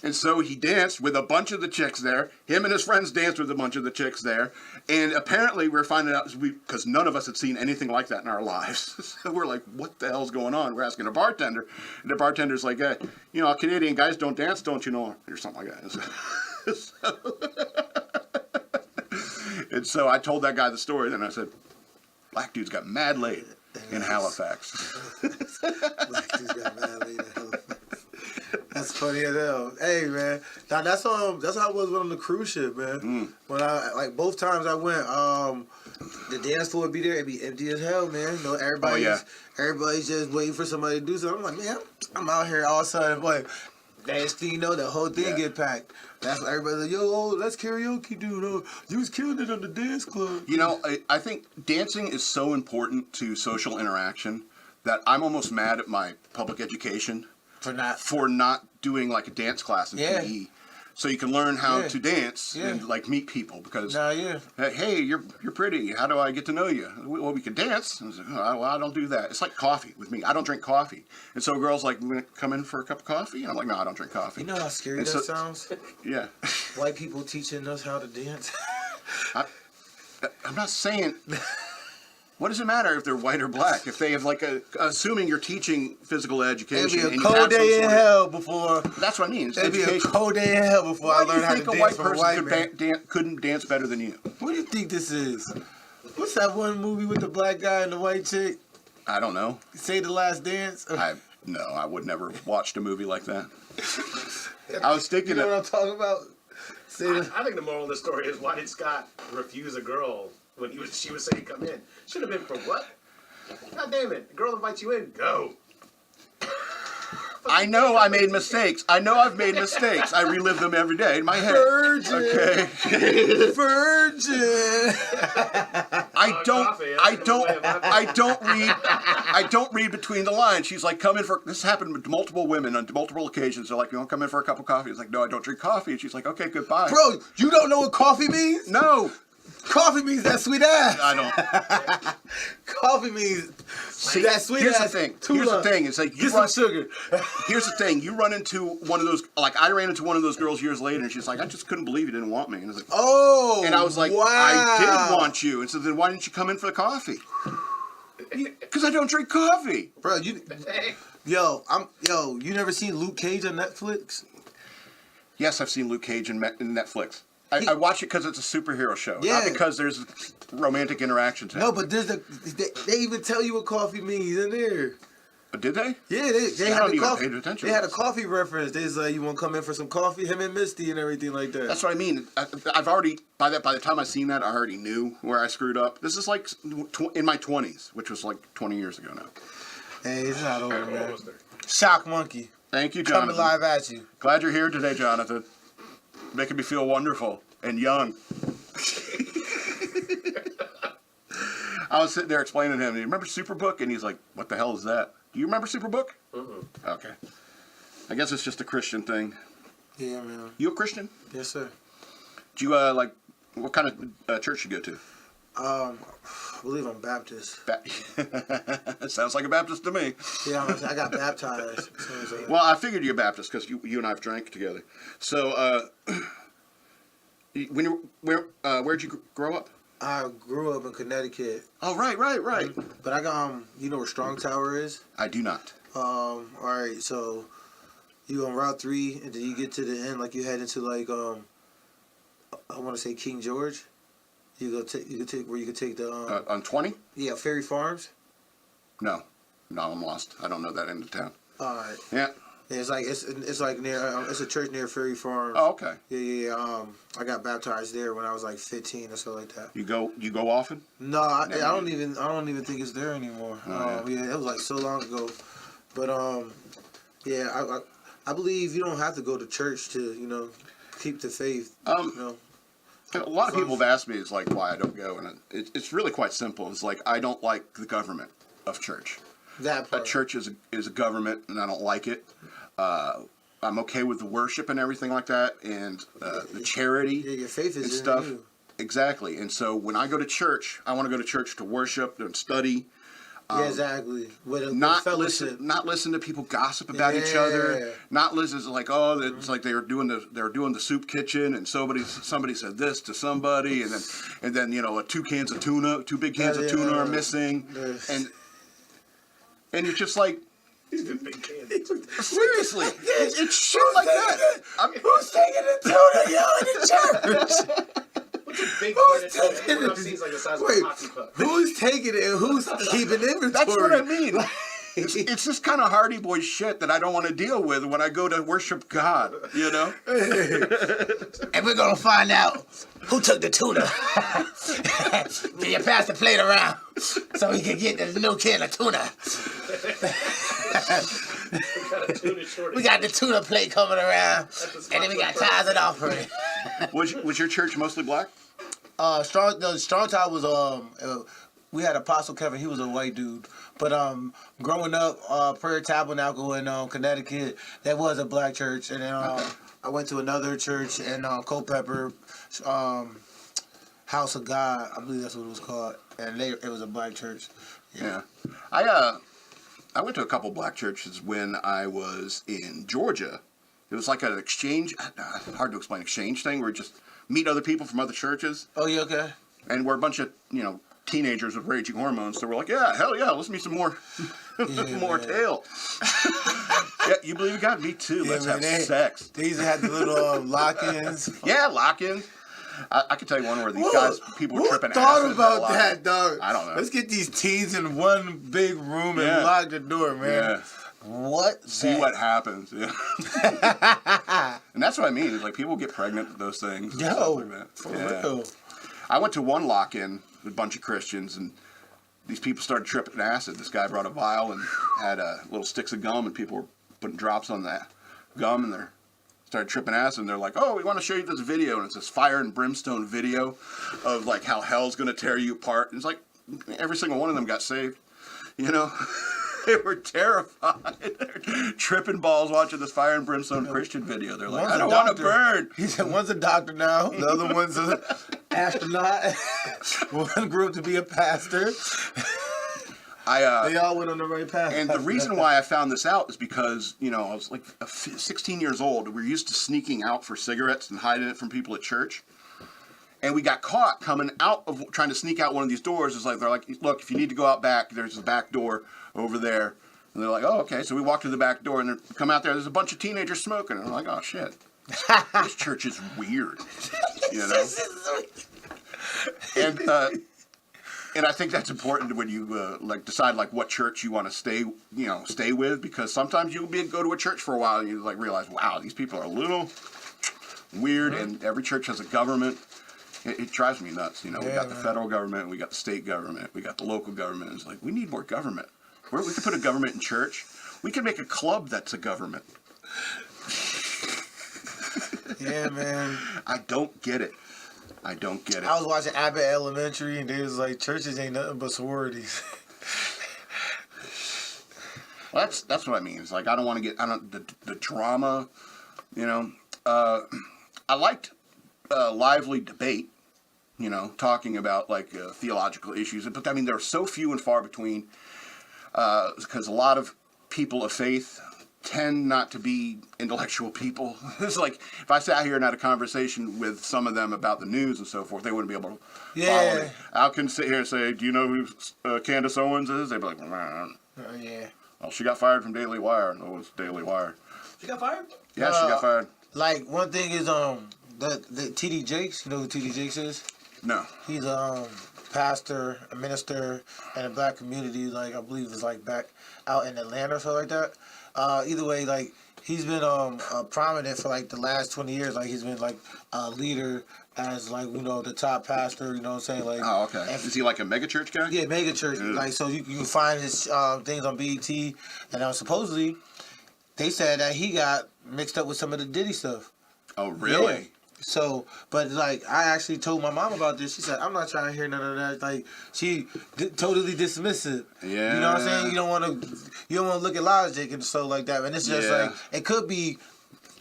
and so he danced with a bunch of the chicks there. Him and his friends danced with a bunch of the chicks there, and apparently we're finding out because none of us had seen anything like that in our lives. So we're like, "What the hell's going on?" We're asking a bartender, and the bartender's like, "Hey, Canadian guys don't dance, don't you know?" Or something like that. And so I told that guy the story, and I said, "Black dudes got mad laid in Halifax." Black dudes got mad laid in Halifax. That's funny as hell. Hey man, now that's how I was on the cruise ship, man. When I both times I went, the dance floor would be there, it'd be empty as hell, man. Everybody's just waiting for somebody to do something. I'm like, man, I'm out here all of a sudden, boy. Next thing the whole thing get packed. That's what everybody's like, "Yo, let's karaoke, dude. Oh, you was killing it on the dance club." I think dancing is so important to social interaction that I'm almost mad at my public education For not doing like a dance class in PE. So you can learn how to dance Yeah. and like meet people because yeah. hey, you're pretty. How do I get to know you? Well, we can dance. I was like, "Oh, well, I don't do that." It's like coffee with me. I don't drink coffee, and so girls like, "We gonna come in for a cup of coffee?" And I'm like, "No, I don't drink coffee." You know how scary And that so- sounds? Yeah. White people teaching us how to dance. I'm not saying. What does it matter if they're white or black? If they have assuming you're teaching physical It'd education, be a and you cold have some day in sort of- hell before. That's what I mean. It's It'd be a education. cold day in hell before Why I do you learned how to think a dance white from a person white man. couldn't dance better than you? What do you think this is? What's that one movie with the black guy and the white chick? I don't know. Say the Last Dance? I would never watched a movie like that. I was You thinking know what of, I'm talking about? Say the, I think the moral of the story is, why did Scott refuse a girl when she was saying come in? Should have been for what? God damn it! The girl invites you in. Go. I know I made mistakes. I know I've made mistakes. I relive them every day in my head. Virgin. Okay. Virgin. I don't read between the lines. She's like, come in for, this happened with multiple women on multiple occasions. They're like, you want to come in for a cup of coffee? It's like, no, I don't drink coffee. And she's like, okay, goodbye. Bro, you don't know what coffee means? No. Coffee means that sweet ass. I don't. Coffee means that sweet Here's ass. the thing. Here's the thing. It's like, you Get run, some sugar. here's the thing. You run into one of those, like I ran into one of those girls years later and she's like, I just couldn't believe you didn't want me. And I was like, Oh. and I was like, wow. I did want you. And so then why didn't you come in for the coffee? Because I don't drink coffee. Bro, you never seen Luke Cage on Netflix? Yes, I've seen Luke Cage in Netflix. I watch it because it's a superhero show, Yeah. not because there's romantic interactions. No, but there's they even tell you what coffee means in there. Did they? Yeah, they I had don't the even coffee. pay attention They to had a this. coffee reference. They was like, you want to come in for some coffee? Him and Misty and everything like that. That's what I mean. I've already by the time I seen that, I already knew where I screwed up. This is like in my 20s, which was like 20 years ago now. Hey, it's not over, man. Almost there. Shock Monkey. Thank you, Coming Jonathan. live at you. Glad you're here today, Jonathan. Making me feel wonderful and young. I was sitting there explaining to him, do you remember Superbook? And he's like, what the hell is that? Do you remember Superbook? Mm-hmm. Okay. I guess it's just a Christian thing. Yeah, man. You a Christian? Yes, sir. Do you, like, what kind of church you go to? I believe I'm Baptist. Sounds like a Baptist to me. Yeah, I got baptized. So, Well, I figured you're Baptist because you and I have drank together. So, where'd you grow up? I grew up in Connecticut. Oh, right. But I got, you know where Strong Tower is? I do not. All right, so you on Route 3, and then you get to the end, like you head into like, I want to say King George. You can take the, On 20? yeah, Ferry Farms. No, I'm lost. I don't know that end of town. All right. Yeah. Yeah, it's like near, it's a church near Ferry Farms. Oh, okay. Yeah. I got baptized there when I was like 15 or so like that. You go often? No, I don't even think it's there anymore. Oh, yeah, it was like so long ago. But yeah, I believe you don't have to go to church to keep the faith. A lot of people have asked me, it's like, why I don't go, and it's really quite simple. It's like, I don't like the government of church. That part. A church is a government, and I don't like it. I'm okay with the worship and everything like that, and the charity Yeah, your faith is and in stuff. you. Exactly. And so when I go to church, I want to go to church to worship and study. Yeah, exactly. With Not fellowship. listen to people gossip about each other. Not listen to like, oh, it's like they were doing the soup kitchen, and somebody said this to somebody, and then 2 big cans of tuna are missing, Yes. and you're just like, Big can. seriously, it's shit like that. Who's taking the tuna, yo, in the church? What's a big Who's can of tuna? taking Everyone it? else sees like the size of Wait, a hockey puck. who's taking it and who's keeping inventory? That's what I mean. It's this kind of Hardy Boy shit that I don't want to deal with when I go to worship God, And we're gonna find out who took the tuna. Can you pass the plate around so we can get the new can of tuna? Got a tuna shortage. We got the tuna plate coming around, and then we got tithes and offering. Was your church mostly black? Strong Tower was we had Apostle Kevin. He was a white dude, but growing up, Prayer Tabernacle in Connecticut, that was a black church, and then I went to another church in Culpeper, House of God. I believe that's what it was called, and it was a black church. Yeah. I went to a couple black churches when I was in Georgia. It was like an exchange, hard to explain, exchange thing where you just meet other people from other churches. Oh, you okay? And we're a bunch of, teenagers with raging hormones. So we're like, yeah, hell yeah, let's meet some more, more man. tail. Yeah, you believe in God? Me too. Yeah, Let's man, have sex. They used to have the little lock-ins. Yeah, lock-in. I could tell you one where these people were Who tripping thought acid about and that, dog? I don't know. Let's get these teens in one big room and Yeah. lock the door, man. Yeah. What? See what happens. Yeah. And that's what I mean. It's like people get pregnant with those things. and stuff Yo, like that. for Yeah. real. I went to one lock-in with a bunch of Christians, and these people started tripping acid. This guy brought a vial and had little sticks of gum, and people were putting drops on that gum, and they're started tripping acid, and they're like, oh, we want to show you this video, and it's this fire and brimstone video of like how hell's gonna tear you apart. And it's like every single one of them got saved, you know. They were terrified. They're tripping balls watching this fire and brimstone Christian video. They're like, One's I a don't want to doctor. burn. He said one's a doctor now, the other one's an astronaut. One grew up to be a pastor. They all went on the right path. And the reason why I found this out is because, you know, I was like 16 years old. We were used to sneaking out for cigarettes and hiding it from people at church. And we got caught coming out of trying to sneak out one of these doors. It's like, they're like, look, if you need to go out back, there's the back door over there. And they're like, oh, okay. So we walk to the back door and they come out there. There's a bunch of teenagers smoking. And I'm like, oh, shit. This church is weird. You know? And I think that's important when you like decide like what church you want to stay with, because sometimes you'll go to a church for a while and you like realize, wow, these people are a little weird, and every church has a government. It drives me nuts. You know, we got the federal government, we got the state government, we got the local government. It's like we need more government. We could put a government in church. We could make a club that's a government. Yeah, man. I don't get it. I don't get it. I was watching Abbott Elementary, and they was like, churches ain't nothing but sororities. Well, that's what I mean. It's like I don't want to get the drama, you know. I liked lively debate, you know, talking about like theological issues, but I mean they're so few and far between because a lot of people of faith tend not to be intellectual people. It's like if I sat here and had a conversation with some of them about the news and so forth, they wouldn't be able to follow me. I can sit here and say, do you know who Candace Owens is? They'd be like, Yeah. well, she got fired from Daily Wire. No, it's Daily Wire. She got fired? Yeah, she got fired. Like, one thing is, the T.D. Jakes, you know who T.D. Jakes is? No. He's a pastor, a minister in a black community, like, I believe it's like back out in Atlanta or something like that. Either way, like, he's been prominent for like the last 20 years. Like, he's been like a leader as like, you know, the top pastor, you know what I'm saying? Like, Oh, okay. Is he like a megachurch guy? yeah, mega church. Yeah. Like, so you can find his things on BET, and supposedly they said that he got mixed up with some of the Diddy stuff. Oh, really? Yeah. So, but like, I actually told my mom about this. She said, I'm not trying to hear none of that. Like, she totally dismissive. Yeah. You know what I'm saying? You don't want to look at logic and stuff like that. And it's just like, it could be.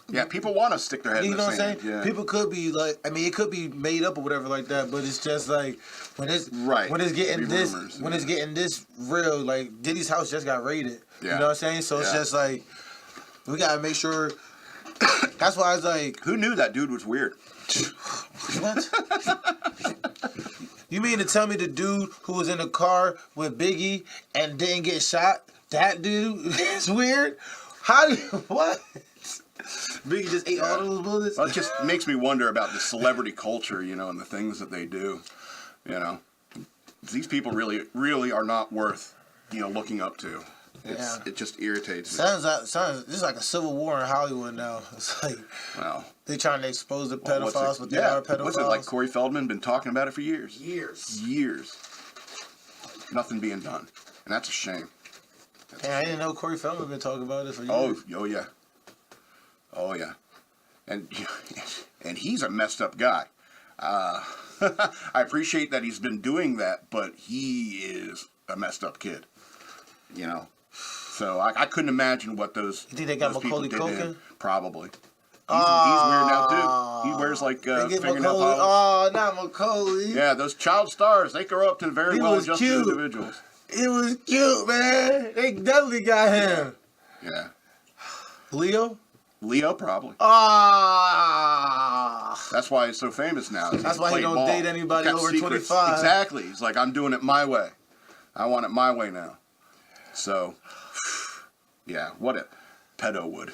Yeah, people want to stick their head in the sand. You know what I'm saying? Yeah. People could be like, I mean, it could be made up or whatever like that. But it's just like when it's getting this rumors, when it's getting this real. Like, Diddy's house just got raided. Yeah. You know what I'm saying? So it's just like we gotta make sure. That's why I was like, Who knew that dude was weird? what? You mean to tell me the dude who was in the car with Biggie and didn't get shot, that dude is weird? How do you, what? Biggie just ate all those bullets? Well, it just makes me wonder about the celebrity culture, you know, and the things that they do. You know, these people really, really are not worth, you know, looking up to. It just irritates me. Sounds this is like a civil war in Hollywood now. It's like, Well, they trying to expose the pedophiles, but they are pedophiles. What's it like? Corey Feldman been talking about it for years. Years. Nothing being done, and that's a shame. Man, I didn't know Corey Feldman been talking about it for years. Oh yeah, and he's a messed up guy. I appreciate that he's been doing that, but he is a messed up kid. You know, so I couldn't imagine what those. You think they got those people Macaulay did to him. Culkin? Probably. He's weird now too. He wears like fingernail polish. Oh, not Macaulay. Yeah, those child stars, they grow up to very well-adjusted individuals. It was cute, man. They definitely got him. Yeah. Leo, probably. Ah. That's why he's so famous now. That's why he don't date anybody Kept over secrets. 25. Exactly. He's like, I'm doing it my way. I want it my way now. So, yeah, what a pedo would.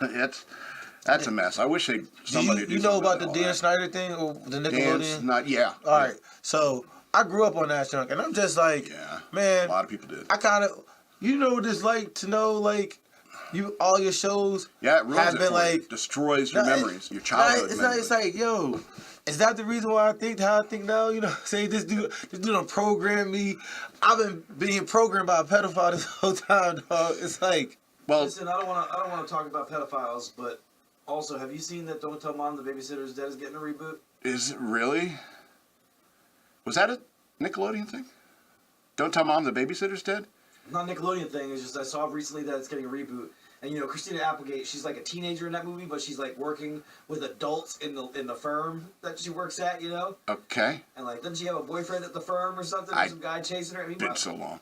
That's a mess. I wish somebody you know about the Dan Snyder thing or the Nickelodeon? Yeah. All right. So I grew up on that junk, and I'm just like, man. A lot of people did. I kind of, you know what it's like to know, like, all your shows it ruins have it been for like you. Destroys your memories, your childhood memories. It's like, yo, is that the reason why I think how I think now? You know, say this dude don't program me. I've been being programmed by a pedophile this whole time, dog. It's like, Well, listen, I don't want to talk about pedophiles, but also, have you seen that Don't Tell Mom the Babysitter's Dead is getting a reboot? is it really? Was that a Nickelodeon thing? Don't Tell Mom the Babysitter's Dead? Not a Nickelodeon thing. It's just I saw recently that it's getting a reboot. And you know, Christina Applegate, she's like a teenager in that movie, but she's like working with adults in the firm that she works at, you know? Okay. And like, doesn't she have a boyfriend at the firm or something? Or some guy chasing her? I mean, Been so long.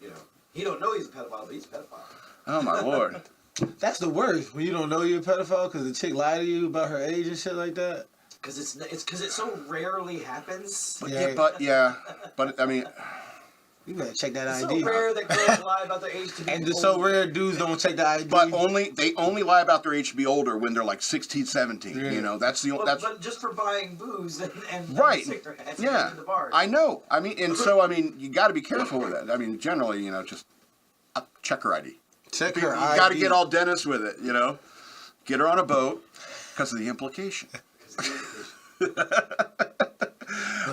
you know, he don't know he's a pedophile, but he's a pedophile. Oh my lord. That's the worst when you don't know you're a pedophile because the chick lied to you about her age and shit like that. Because it so rarely happens. But I mean, you better check that It's ID. so rare that girls lie about their age to be And it's so rare dudes don't check the ID. but they only lie about their age to be older when they're like 16, 17. Yeah. You know, that's the Well, that's but just for buying booze and right. cigarettes Yeah, in the bars. I know. I mean, and so I mean, you got to be careful with that. I mean, generally, you know, just check her ID. check You her ID. got to get all Dennis with it. You know, get her on a boat because of the implication.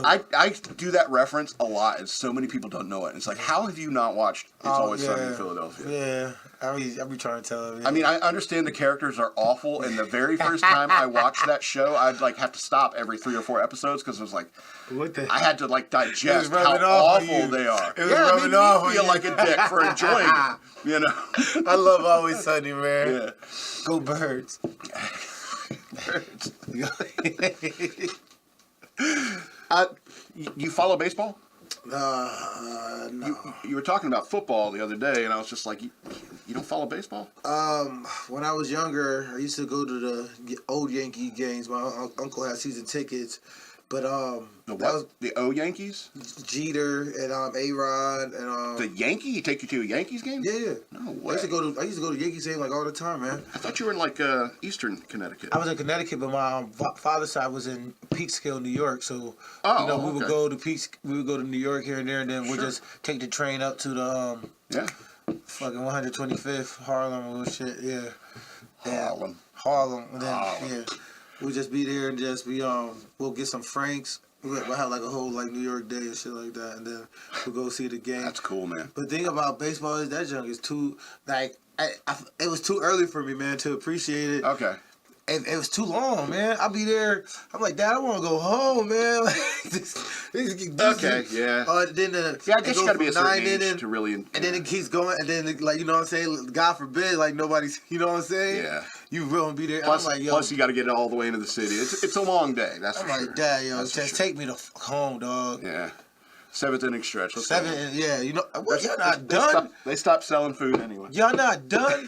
I do that reference a lot, and so many people don't know it. It's like, how have you not watched It's Always Sunny in Philadelphia? Yeah, I be trying to tell him. I mean, I understand the characters are awful, and the very first time I watched that show, I'd like have to stop every 3 or 4 episodes because it was like, what the? I had to like digest how rubbing off on awful you. they are. It was Yeah, it rubbing made off me on feel you. like a dick for enjoying it. You know? I love Always Sunny, man. Yeah. Go Birds. You follow baseball? No. You were talking about football the other day, and I was just like, you don't follow baseball? When I was younger, I used to go to the old Yankee games. My uncle had season tickets, but The that was what? The O Yankees? Jeter and A-Rod and The Yankee? He take you to a Yankees game? yeah. No I way. used to go to Yankees game like all the time, man. I thought you were in like Eastern Connecticut. I was in Connecticut, but my father's side was in Peekskill, New York. So we would okay. go to New York here and there, and then we'd Sure. just take the train up to the Yeah. fucking 125th Harlem or shit. Yeah. Harlem. And then Harlem. we'll just be there and just be we'll get some Franks. We'll have like a whole like New York day and shit like that, and then we'll go see the game. That's cool, man. But the thing about baseball is that junk is too like it was too early for me, man, to appreciate it. Okay. It was too long, man. I'll be there. I'm like, Dad, I want to go home, man. Okay, yeah. Then I guess you got to be a certain age innings, to really. and then it keeps going, and then like you know what I'm saying. God forbid, like nobody's, you know what I'm saying. Yeah. You will be there. Plus, I'm like, yo, plus you got to get it all the way into the city. It's a long day. That's I'm for sure. like, Dad, yo, That's for just sure. take me to home, dog. Yeah. 7th inning stretch. Let's go. 7, yeah, you know what? Y'all not They done. They stopped selling food anyway. Y'all not done.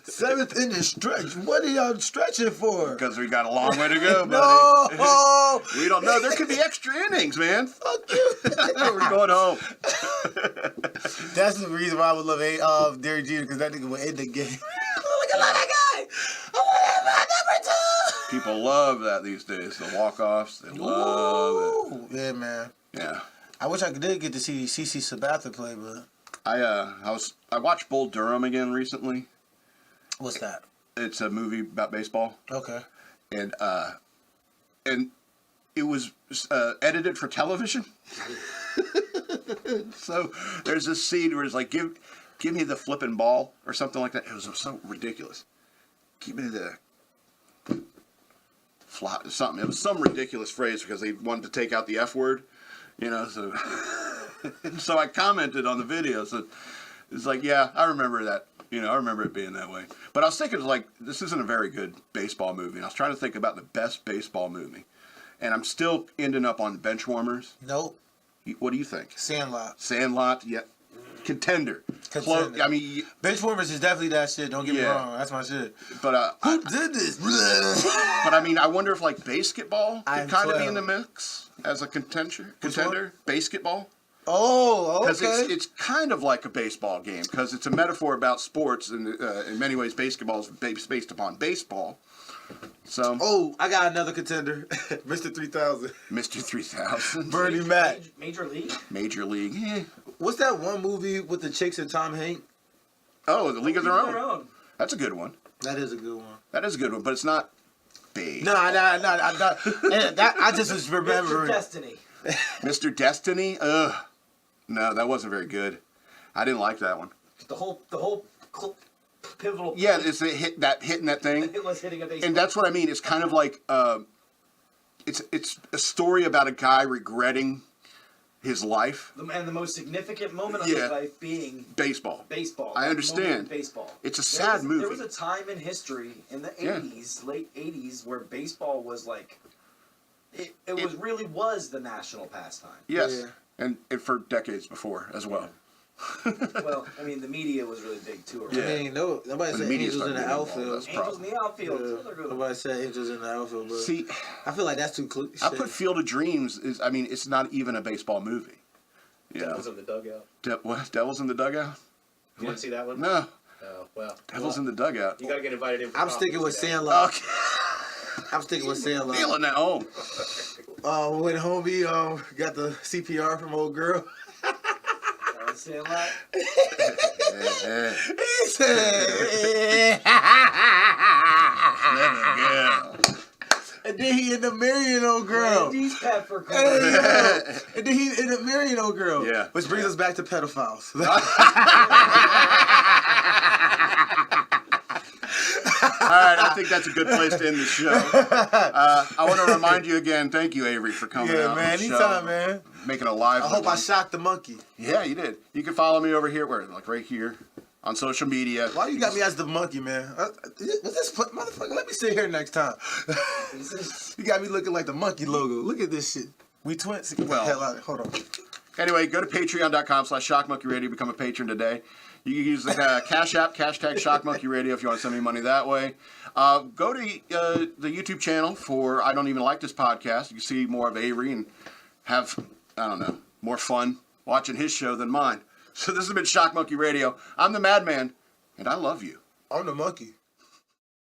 7th inning stretch. What are y'all stretching for? Because we got a long way to go, buddy. No. We don't know. There could be extra innings, man. Fuck you. We're going home. That's the reason why I would love Derek Jeter, because that nigga would end the game. Look at that guy. I want my number 2. People love that these days. The walk-offs, they love it. Ooh, yeah, man. Yeah. I wish I did get to see CC Sabathia play, but I watched Bull Durham again recently. what's that? It's a movie about baseball, Okay. and it was edited for television. So there's this scene where it's like, give me the flipping ball or something like that. It was so ridiculous. Give me the flop something. It was some ridiculous phrase because they wanted to take out the F word, you know. So so I commented on the video. So it's like, yeah, I remember that. You know, I remember it being that way. But I was thinking, like, this isn't a very good baseball movie. And I was trying to think about the best baseball movie. And I'm still ending up on Benchwarmers. Nope. What do you think? Sandlot. Sandlot, yeah. Contender. Contender. I mean, Benchwarmers is definitely that shit. Don't get me Yeah. wrong. That's my shit. but Who did this? but I mean, I wonder if like basketball could I'm kind of be 12. in the mix as a contender. Which one? Contender, basketball. Oh, Because okay. it's kind of like a baseball game because it's a metaphor about sports, and in many ways, basketball is based upon baseball. So, Oh, I got another contender. Mr. 3000. Mr. 3000, Bernie Mac. Major League? Major League. What's that one movie with the chicks and Tom Hanks? Oh, The League of Their League of Own. That's a good one. That is a good one. That is a good one, but it's not big. No, I just was Mr. remembering. Destiny. Mr. Destiny. Ugh. No, that wasn't very good. I didn't like that one. The whole pivotal. Yeah, it's a hitting that thing. It was hitting a baseball. And that's what I mean. It's kind of like it's a story about a guy regretting his life. And the most significant moment of his life being baseball. Baseball. I understand. Baseball. It's a sad movie. There was a time in history in the 80s, late 80s, where baseball was like, it really was the national pastime. Yes. Yeah. And for decades before as well. Well, I mean, the media was really big too. Yeah. I mean, nobody said Angels in the outfield. Angels in the outfield. Yeah. Nobody said Angels in the outfield. But see, I feel like that's too cliche. I put Field of Dreams it's not even a baseball movie. Devils in the Dugout. What? Devils in the Dugout? You didn't see that one? No. Oh, well. Devils in the Dugout. You got to get invited in for I'm coffee sticking with today. Sandlot. Okay. I'm sticking with Sandlot. Feeling that home. When homie got the CPR from old girl. Sandlot. He said, and then he ended up marrying old girl. Randy's pepper. And then he ended up marrying old girl. Yeah. Which brings us back to pedophiles. All right, I think that's a good place to end the show. I want to remind you again, thank you, Avery, for coming out. Yeah, man, on the anytime, show, man. Making a live. I hope I shocked the monkey. Yeah, you did. You can follow me over here, like right here, on social media. Why you got me as the monkey, man? Was this motherfucker? Let me sit here next time. You got me looking like the monkey logo. Look at this shit. We twins. Get the hell out of it. Hold on. Anyway, go to patreon.com/shockmonkeyradio. Become a patron today. You can use the Cash App, hashtag shockmonkeyradio if you want to send me money that way. Go to the YouTube channel for I Don't Even Like This Podcast. You can see more of Avery and have, I don't know, more fun watching his show than mine. So this has been Shock Monkey Radio. I'm the Madman, and I love you. I'm the monkey.